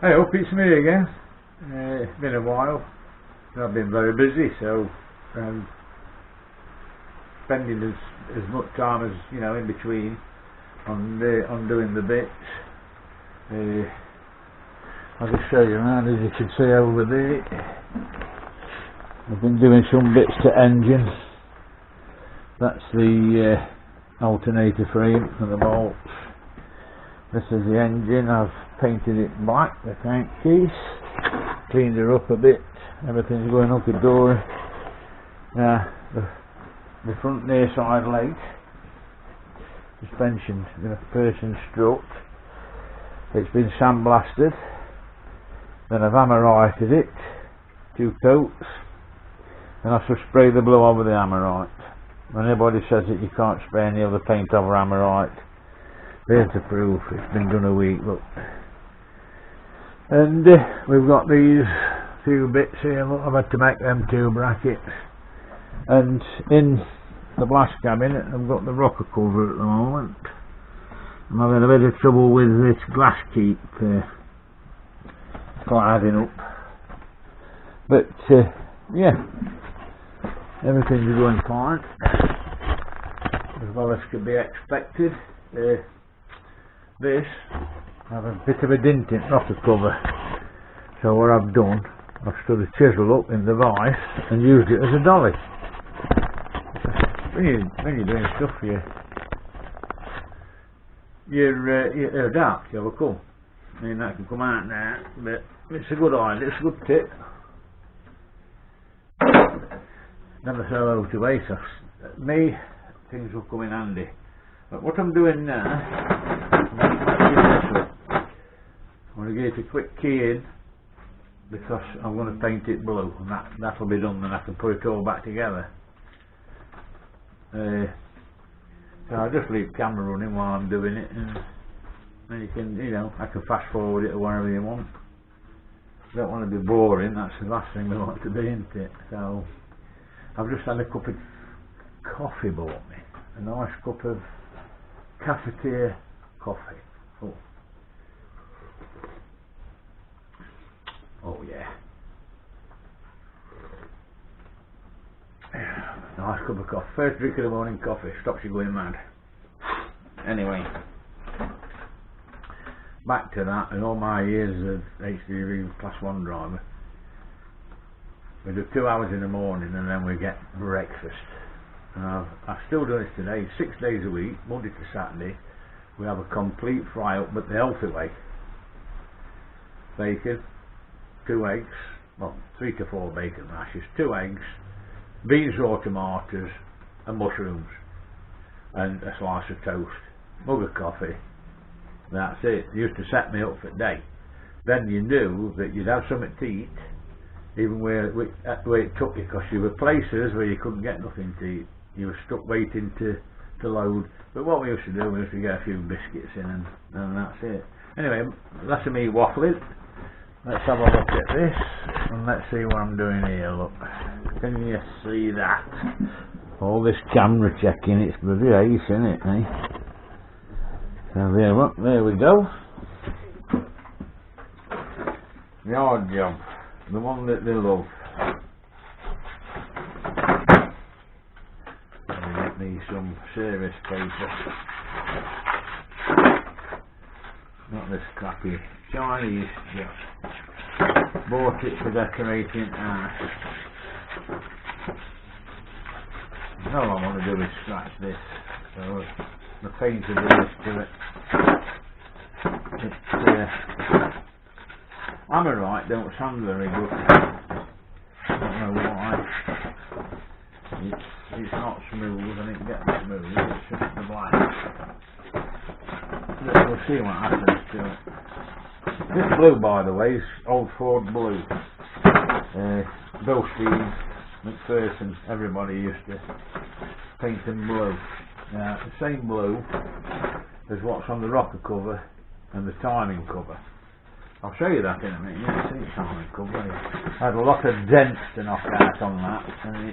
Hey up, it's me again. It's been a while. I've been very busy, so spending as much time as in between on doing the bits. I'll just show you around, as you can see over there. I've been doing some bits to engine. That's the alternator frame and the bolts. This is the engine. I've painted it black, the tank case, cleaned her up a bit, everything's going up the door. The front near side leg, suspension, the person strut, it's been sandblasted, then I've hammerite it, 2 coats, and I shall spray the blue over the hammerite. When anybody says that you can't spray any other paint over hammerite, there's the proof. It's been done a week, look. And we've got these few bits here, look, I've had to make them 2 brackets. And in the blast cabinet I've got the rocker cover at the moment. I'm having a bit of trouble with this glass keep quite adding up. But yeah, everything's going fine, as well as could be expected. This, I have a bit of a dent in rocker cover, so what I've done, I've stood a chisel up in the vice and used it as a dolly. When you're doing stuff for you're dark, you have a come. I mean, that can come out now, but it's a good idea, it's a good tip. Never so low to base. Me, things will come in handy. But what I'm doing now, I'm going to give it a quick key in, because I'm going to paint it blue, and that'll be done, then I can put it all back together. So I'll just leave the camera running while I'm doing it, and then you can, I can fast forward it or whatever you want. Don't want to be boring, that's the last thing we want to be, isn't it? So I've just had a cup of coffee bought me, a nice cup of cafetiere coffee. Oh yeah. Nice cup of coffee. First drink of the morning coffee, stops you going mad. Anyway, back to that, and all my years of HGV Class 1 driver, we do 2 hours in the morning and then we get breakfast. I still do this today, 6 days a week, Monday to Saturday. We have a complete fry up, but the healthy way. Bacon, 2 eggs, well, 3 to 4 bacon rashers, 2 eggs, beans or tomatoes and mushrooms, and a slice of toast, mug of coffee. That's it. It used to set me up for the day. Then you knew that you'd have something to eat, even where it took you, because you were places where you couldn't get nothing to eat. You were stuck waiting to load. But what we used to do, we used to get a few biscuits in, and that's it. Anyway, that's me waffling. Let's have a look at this, and let's see what I'm doing here. Look, can you see that? All this camera checking, it's bloody ace, isn't it, eh? So there we go. The hard job, the one that they love. Let me get me some service paper. Not this crappy Chinese stuff. Bought it for decorating art. All I want to do is scratch this, so the paint will do this to it. Hammerite don't sound very good. I don't know why. It's not smooth, and it gets smooth, it's just the black. We'll see what happens to it. This blue, by the way, is old Ford blue. Bill Steve, McPherson, everybody used to paint them blue. Now, the same blue as what's on the rocker cover and the timing cover. I'll show you that in a minute. You can see the timing cover. I had a lot of dents to knock out on that, and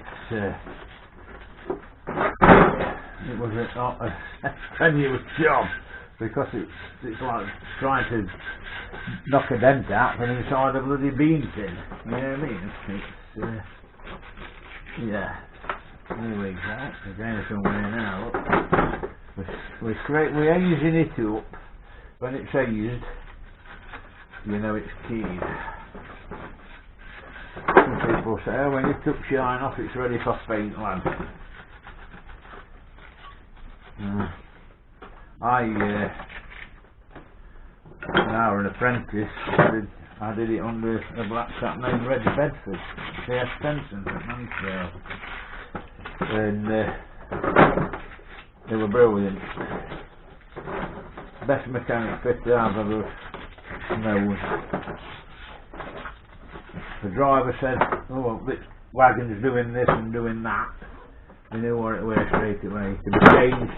it was a strenuous job. because it's like trying to knock a dent out from inside a bloody bean tin. You know what I mean? It's yeah. There we go. We're going somewhere now. We're easing it up. When it's eased, you know it's keyed. Some people say, oh, when you took shine off, it's ready for paint, lad. When I was an apprentice, I did it under a black chap named Red Bedford, C.S. Benson at Mansfield. And they were brilliant. Best mechanic fitter I've ever known. The driver said, oh, well, this wagon's doing this and doing that. They knew what it was straight away. To be changed,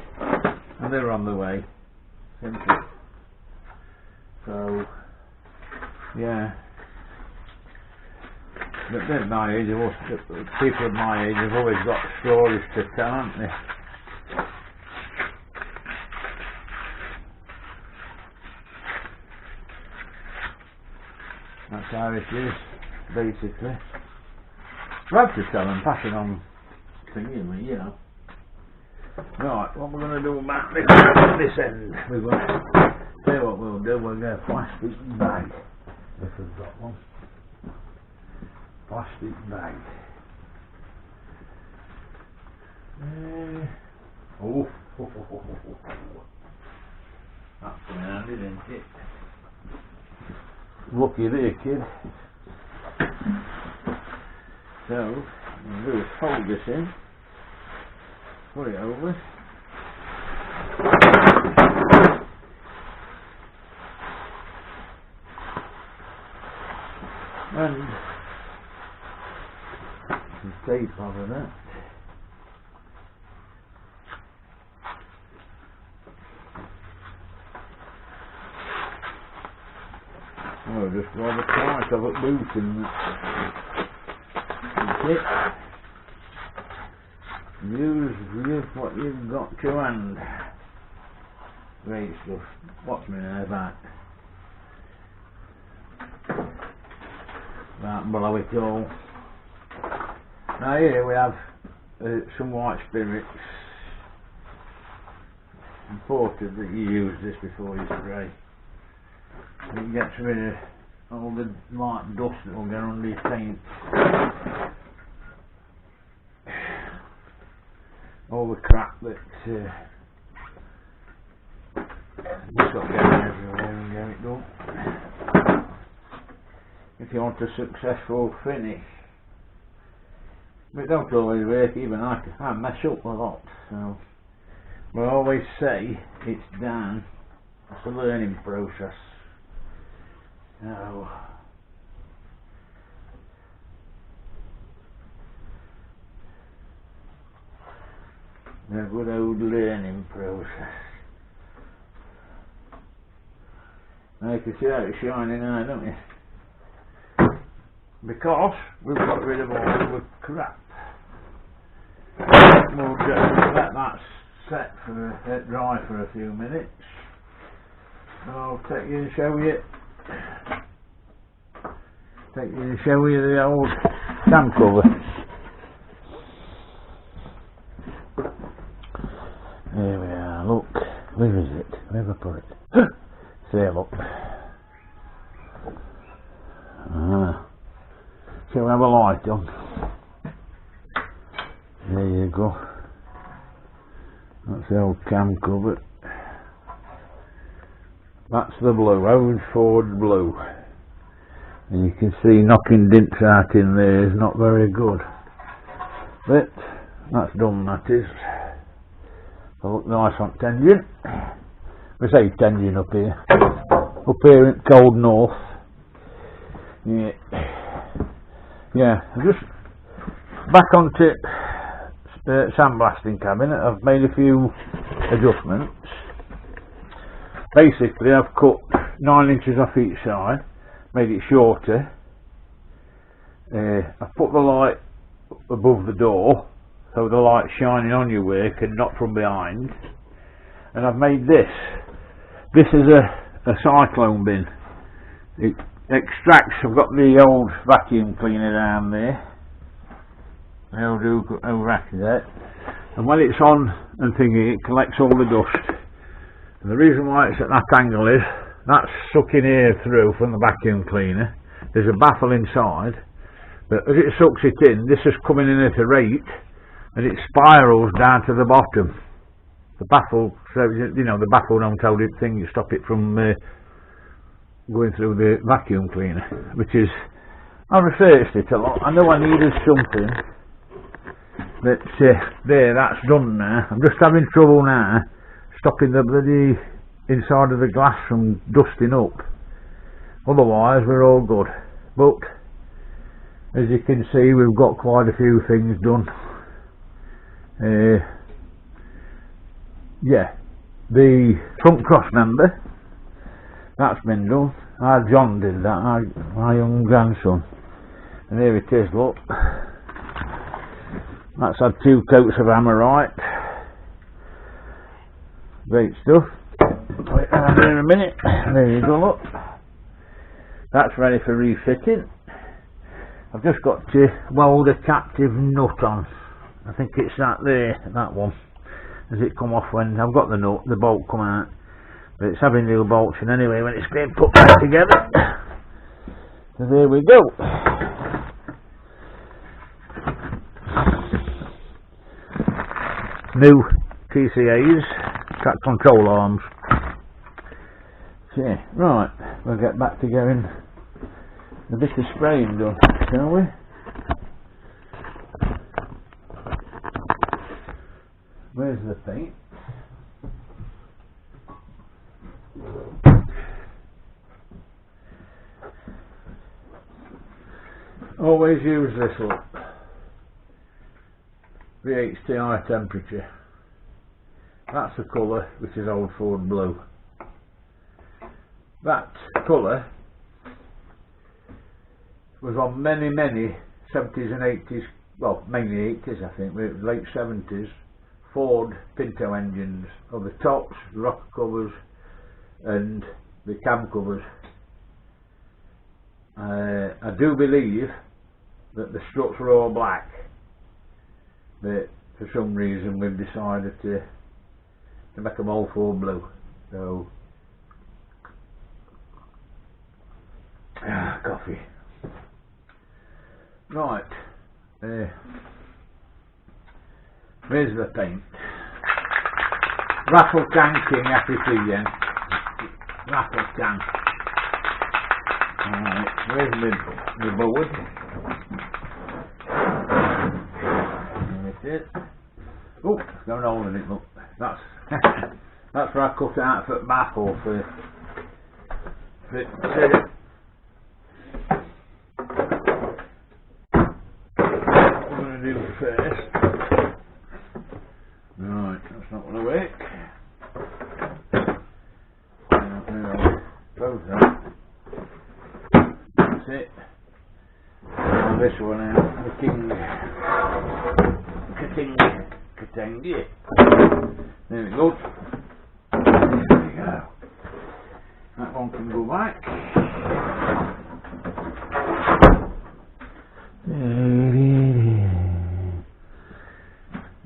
and they were on the way. Simple. So, yeah. But at my age, people of my age have always got stories to tell, haven't they? That's how it is, basically. Love to tell them, pass it on to you know. Right, what we're going to do about this end, we're going to see what we'll do. We'll get a plastic bag, if we've got one. Plastic bag. Oh, that's coming handy, isn't it? Lucky there, kid. So, we'll do is fold this in, put it over, and some tape over that. Oh, just grab a tight of it boot and use what you've got to hand. Great stuff. Watch me now, back. That blow it all. Now here we have some white spirits. Important that you use this before you spray. It gets rid of all the light dust that will get under your paint. All the crap that just got going everywhere and get it done. If you want a successful finish. But it don't always work, even I mess up a lot, so I always say it's done. It's a learning process. So a good old learning process. Now you can see how it's shining now, don't you? Because we've got rid of all the crap. We'll just let that set for dry for a few minutes. I'll take you and show you. The old cam cover. There we are, look. Where is it? Where have I put it? There, look. Shall we have a light on? There you go. That's the old cam cover. That's the blue, Owen Ford blue. And you can see knocking dints out in there is not very good. But that's done, that is. It'll look nice on Tension. We say Tension up here. Up here in cold north. Yeah. Yeah, just back onto sandblasting cabinet. I've made a few adjustments. Basically I've cut 9 inches off each side, made it shorter. I've put the light above the door so the light's shining on your work and not from behind. And I've made this This is a cyclone bin. It extracts, I've got the old vacuum cleaner down there. The old vacuum, and when it's on and thingy, it collects all the dust. And the reason why it's at that angle is that's sucking air through from the vacuum cleaner. There's a baffle inside, but as it sucks it in, this is coming in at a rate, and it spirals down to the bottom. The baffle, so you know, the baffle don't hold it thing, you stop it from going through the vacuum cleaner, which is, I researched it a lot. I know I needed something, but there, that's done now. I'm just having trouble now stopping the bloody inside of the glass from dusting up. Otherwise we're all good, but as you can see, we've got quite a few things done. Yeah, the front cross member, that's been done. John did that, my young grandson, and here it is, look. That's had 2 coats of Amorite. Great stuff. Wait around here a minute. There you go, look. That's ready for refitting. I've just got to weld a captive nut on. I think it's that there, that one. As it come off when I've got the nut, the bolt come out. But it's having new bolts in anyway when it's being put back together. So there we go. New TCAs, track control arms. So, right, we'll get back to getting a bit of spraying done, shall we? Where's the paint? Always use this up. VHT high temperature. That's the colour, which is Old Ford blue. That colour was on many 70s and 80s, well mainly 80s I think, late 70s Ford Pinto engines, of the tops, the rocker covers and the cam covers. I do believe that the struts were all black, but for some reason we've decided to make them all Ford blue. So coffee. Right, where's the paint? Rattle Can King, happy to you. Rattle Can. Alright, where's the board? There it is. Oh, it's got an hole in it, look. That's that's where I cut out for baffle for what I'm going to do first. Right, that's not going to work. Close that. That's it. And this one out, the king. Katangi. There we go. There we go. That one can go back.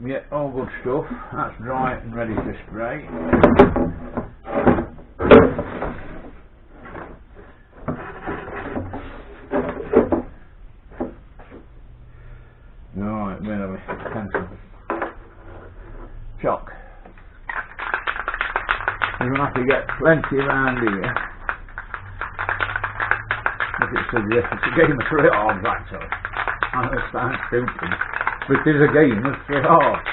Yeah, all good stuff. That's dry and ready to spray. Right, where are we? Pencil. Chalk. You're going to have to get plenty around here. But it's a game of 3 halves actually. I know it sounds stupid, but it is a game of 3 halves.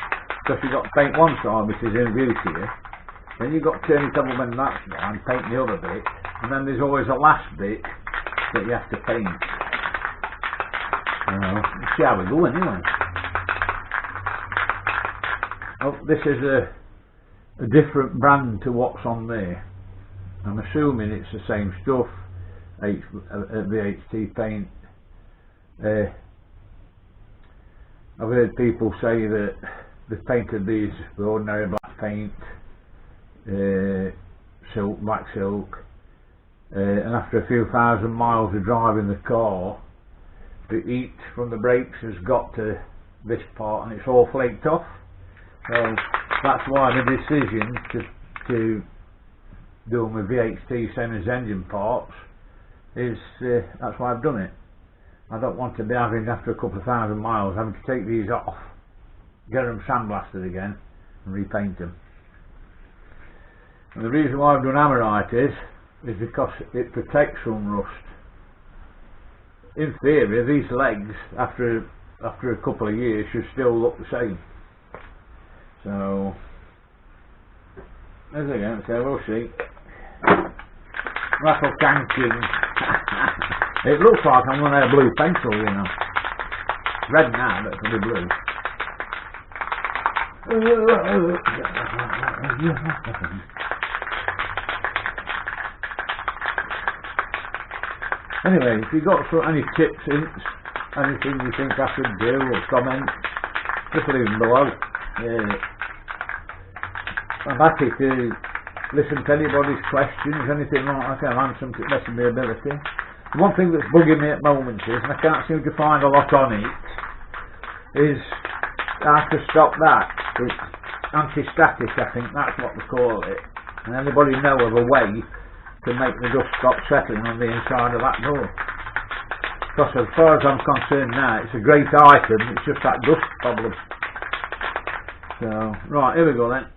Because you've got to paint one side, which is in view to you. Then you've got to turn it over when that's done, paint the other bit. And then there's always a last bit that you have to paint. Let's see how we go anyway. Oh, this is a different brand to what's on there. I'm assuming it's the same stuff, VHT paint. I've heard people say that they've painted these with ordinary black paint, silk, black silk, and after a few thousand miles of driving the car, the heat from the brakes has got to this part and it's all flaked off. So that's why the decision to do my VHT same as engine parts is, that's why I've done it. I don't want to be having, after a couple of thousand miles, having to take these off, get them sandblasted again and repaint them. And the reason why I've done Ammonite is because it protects from rust. In theory, these legs after a couple of years should still look the same. So as again, so we'll see. Rattle tanking. It looks like I'm going to have a blue pencil, you know. Red now, but it'll be blue. Anyway, if you've got any tips, hints, anything you think I should do or comment, just leave them below. I'm happy to listen to anybody's questions, anything like that. I'll answer them to the best of my ability. The one thing that's bugging me at the moment is, and I can't seem to find a lot on it, is how to stop that. It's anti-static, I think that's what they call it. And anybody know of a way to make the dust stop settling on the inside of that door? Because as far as I'm concerned now, it's a great item, it's just that dust problem. So, right, here we go then.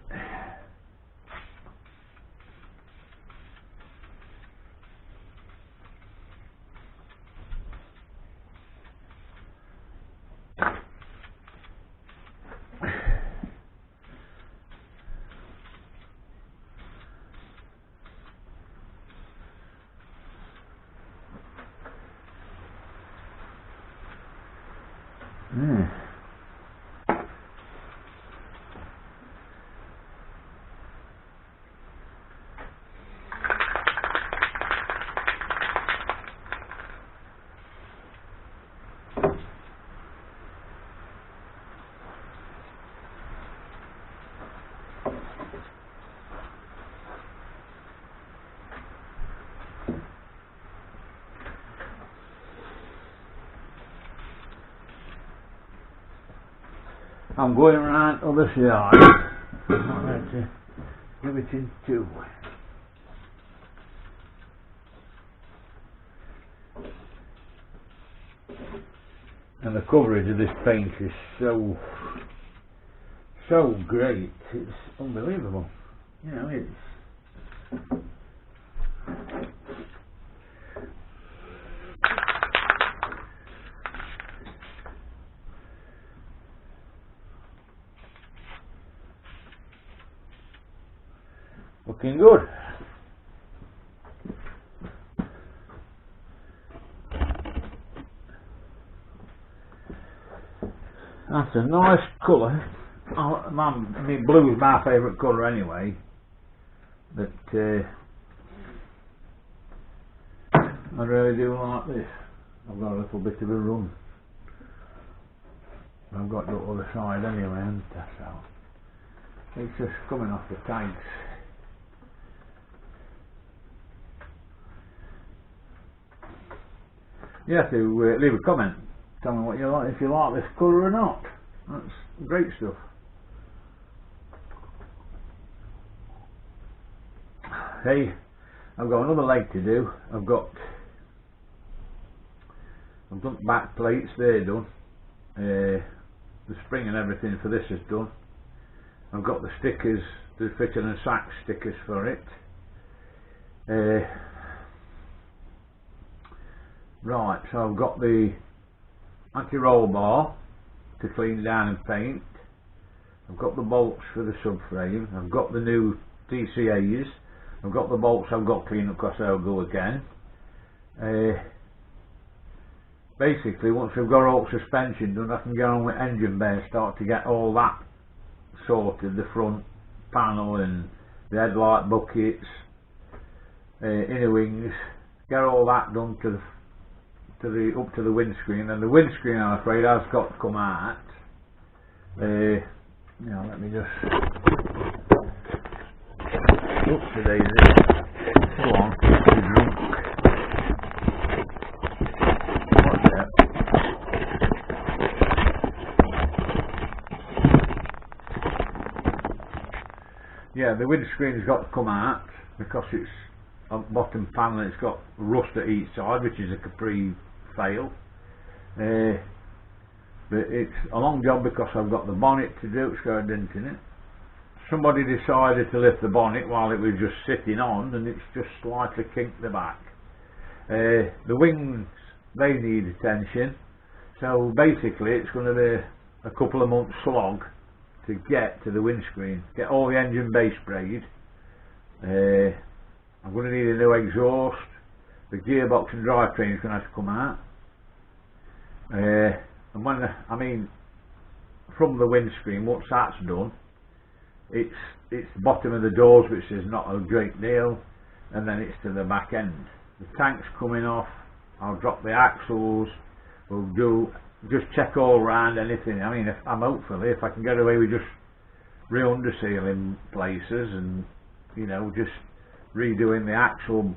I'm going around the other side. I'm going to give it in two. And the coverage of this paint is so great, it's unbelievable. You know, it's looking good. That's a nice colour. Blue is my favourite colour anyway. But I really do like this. I've got a little bit of a run. I've got the other side anyway, and that's how. It's just coming off the tags. You have to leave a comment, tell me what you like, if you like this colour or not. That's great stuff. Hey, I've got another leg to do. I've done back plates, they're done. The spring and everything for this is done. I've got the stickers, the fitting and sack stickers for it. Right, so I've got the anti-roll bar to clean down and paint. I've got the bolts for the subframe. I've got the new TCAs. I've got the bolts I've got clean up because they'll go again. Basically, once we've got all suspension done, I can get on with engine bay and start to get all that sorted, the front panel and the headlight buckets, inner wings, get all that done up to the windscreen, and the windscreen, I'm afraid, has got to come out. Let me just What's today, is it? Go on, you're drunk. What's that? Yeah, the windscreen's got to come out because it's a bottom panel and it's got rust at each side, which is a Capri fail. But it's a long job because I've got the bonnet to do, it's got a dent in it. Somebody decided to lift the bonnet while it was just sitting on, and it's just slightly kinked the back. The wings, they need attention, so basically it's going to be a couple of months slog to get to the windscreen, get all the engine bay sprayed. I'm going to need a new exhaust, the gearbox and drivetrain is going to have to come out. And when I mean from the windscreen, once that's done, it's the bottom of the doors, which is not a great deal, and then it's to the back end. The tank's coming off. I'll drop the axles. We'll just check all round anything. I mean, hopefully if I can get away with just re-undersealing places and, you know, just redoing the axle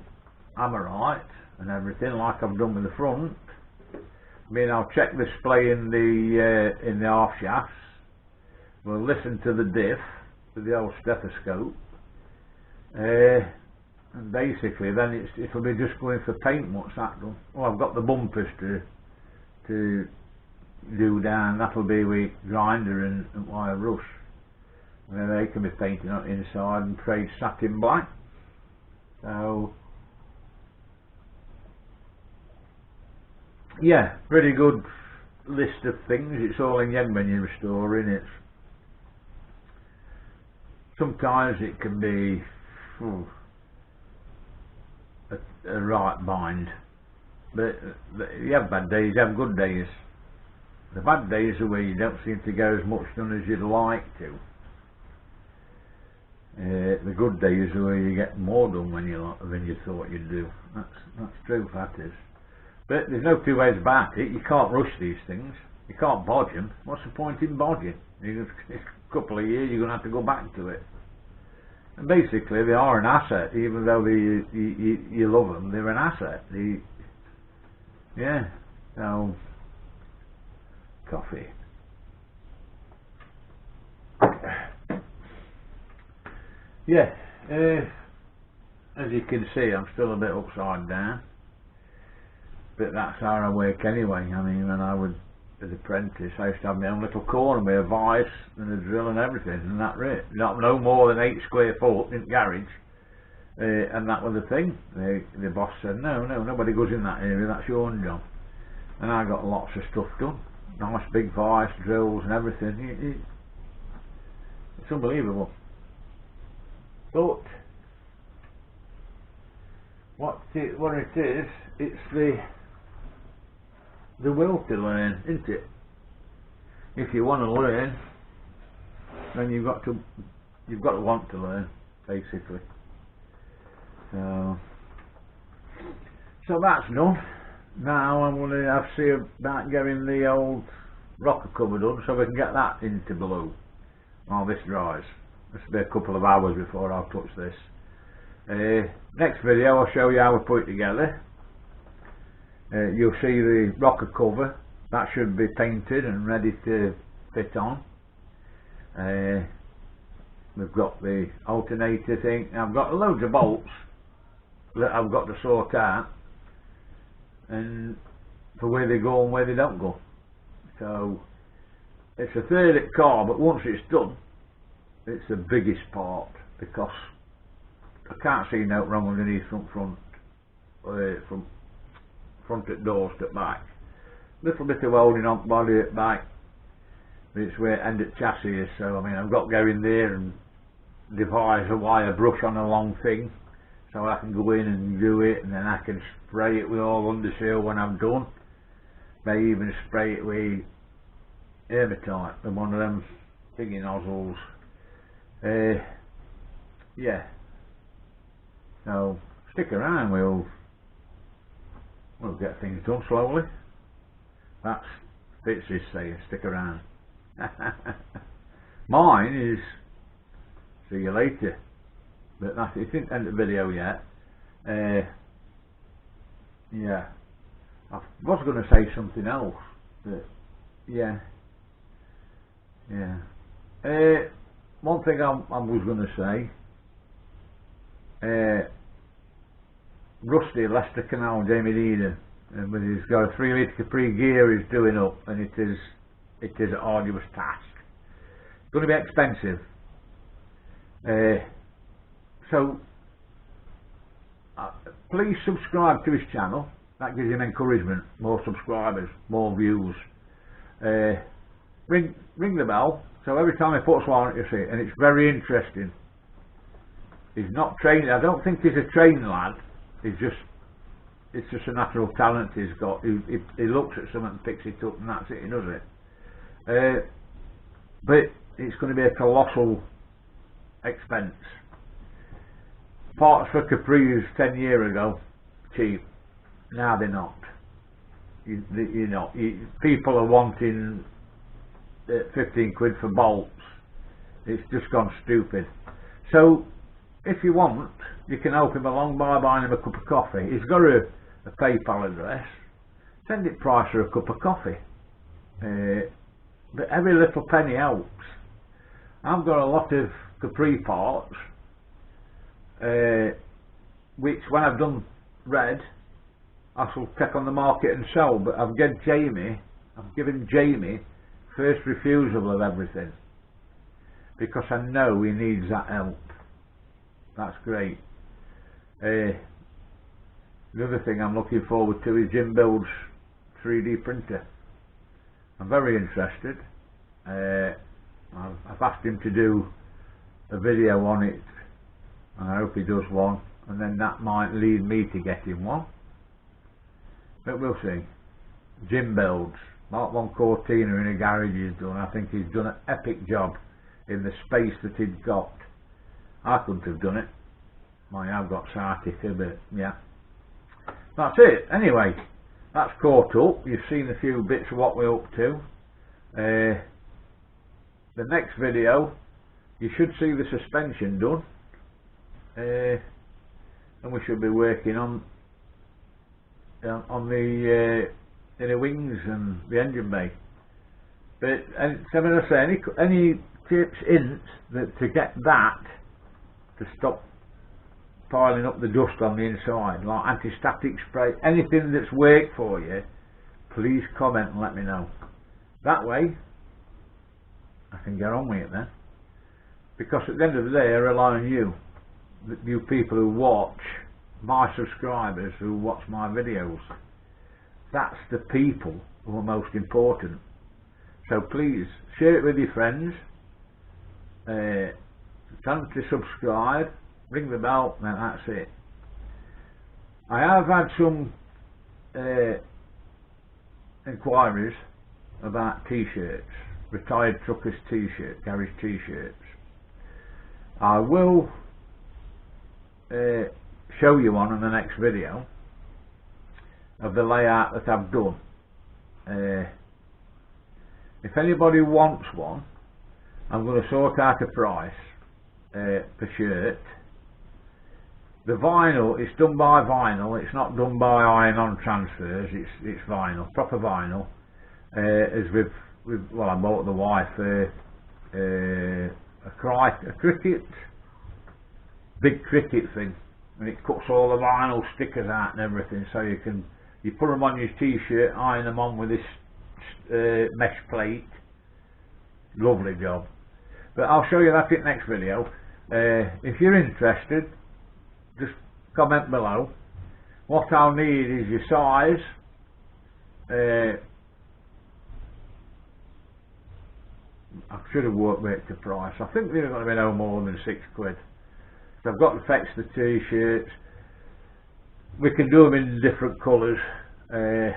Amorite and everything like I've done with the front. I mean, I'll check the splay in the half shafts. We'll listen to the diff with the old stethoscope, and basically then it'll be just going for paint once that's done. Well, I've got the bumpers to do down. That'll be with grinder and wire brush, and then they can be painted on the inside and trade satin black. So yeah, pretty good list of things. It's all in yen when you're restoring it. Sometimes it can be a right bind, but you have bad days, you have good days. The bad days are where you don't seem to get as much done as you'd like to. The good days are where you get more done than you thought you'd do. That's true, that is. But there's no two ways about it. You can't rush these things. You can't bodge them. What's the point in bodging? A couple of years you're going to have to go back to it. And basically they are an asset, even though you love them, they're an asset. Yeah, so, coffee. Yeah, as you can see I'm still a bit upside down. But that's how I work anyway. I mean, when I was an apprentice, I used to have my own little corner with a vice and a drill and everything, and that's it. No more than 8 square foot in the garage, and that was the thing. The boss said, no, nobody goes in that area, that's your own job. And I got lots of stuff done. Nice big vice, drills and everything. It's unbelievable. But what it is, it's the will to learn, isn't it? If you want to learn, then you've got to want to learn, basically. So that's done. Now I'm going to have to see about getting the old rocker cover done so we can get that into blue while this dries. This will be a couple of hours before I'll touch this. Next video I'll show you how we put it together. You'll see the rocker cover. That should be painted and ready to fit on. We've got the alternator thing. I've got loads of bolts that I've got to sort out, and for where they go and where they don't go. So it's a third of the car, but once it's done, it's the biggest part, because I can't see no wrong underneath from front at doors to back. Little bit of welding on body at back, but it's where end at chassis is. So I mean, I've got to go in there and devise a wire brush on a long thing, so I can go in and do it, and then I can spray it with all underseal when I'm done. May even spray it with Hematite and one of them thingy nozzles. Yeah. So stick around, we'll get things done slowly. That's Fitz's saying, stick around. Mine is see you later. But that's it. It didn't end the video yet. Yeah, I was going to say something else, but yeah. One thing I was going to say, Rusty, Leicester Canal, Jamie Dean, and with he's got a 3 litre Capri gear he's doing up, and it is an arduous task. It's going to be expensive. So please subscribe to his channel. That gives him encouragement, more subscribers, more views. Ring the bell, so every time he puts one you see it, and it's very interesting. He's not trained, I don't think he's a trained lad, it's just a natural talent he's got. He looks at something and picks it up, and that's it, he does it. But it's going to be a colossal expense. Parts for Capris 10 years ago, cheap. Now they're not. People are wanting 15 quid for bolts. It's just gone stupid. So if you want, you can help him along by buying him a cup of coffee. He's got a PayPal address. Send it price for a cup of coffee. But every little penny helps. I've got a lot of Capri parts, which when I've done red, I shall take on the market and sell. But I've given Jamie first refusal of everything, because I know he needs that help. That's great. The other thing I'm looking forward to is Jim Build's 3D printer. I'm very interested. I've asked him to do a video on it, and I hope he does one, and then that might lead me to getting one, but we'll see. Jim Builds, Mark 1 Cortina in a garage he's done. I think he's done an epic job in the space that he'd got. I couldn't have done it. I've got sciatica, but yeah. That's it. Anyway, that's caught up. You've seen a few bits of what we're up to. The next video, you should see the suspension done. And we should be working on the inner wings and the engine bay. But I'm going to say, any tips, hints to get that to stop piling up the dust on the inside, like anti-static spray, anything that's worked for you, please comment and let me know. That way I can get on with it then, because at the end of the day I rely on you people who watch, my subscribers who watch my videos. That's the people who are most important. So please share it with your friends, tell them to subscribe, ring the bell, and that's it. I have had some inquiries about t-shirts, retired truckers t-shirt, garage t-shirts. I will show you one in the next video of the layout that I've done. If anybody wants one, I'm going to sort out a price per shirt. The vinyl, it's done by vinyl, it's not done by iron-on transfers, it's vinyl, proper vinyl. As well, I bought the wife a cricket, big cricket thing, and it cuts all the vinyl stickers out and everything, so you put them on your t-shirt, iron them on with this mesh plate. Lovely job. But I'll show you that in the next video. If you're interested, just comment below. What I'll need is your size, I should have worked the price. I think they're going to be no more than £6. So I've got the fetch the t-shirts. We can do them in different colours, as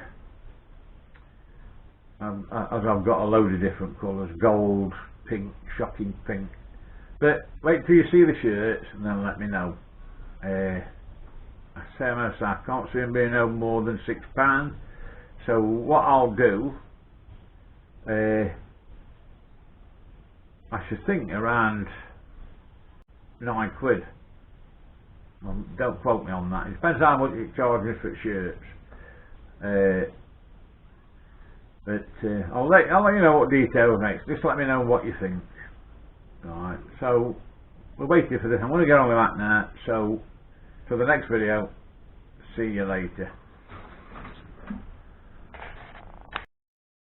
I've got a load of different colours, gold, pink, shocking pink. But wait till you see the shirts and then let me know. I can't see them being no more than £6. So what I'll do, I should think around £9. Well, don't quote me on that. It depends how much it charges for shirts. I'll let you know what details next. Just let me know what you think. Alright, so we're waiting for this. I'm going to get on with that now. So, for the next video, see you later.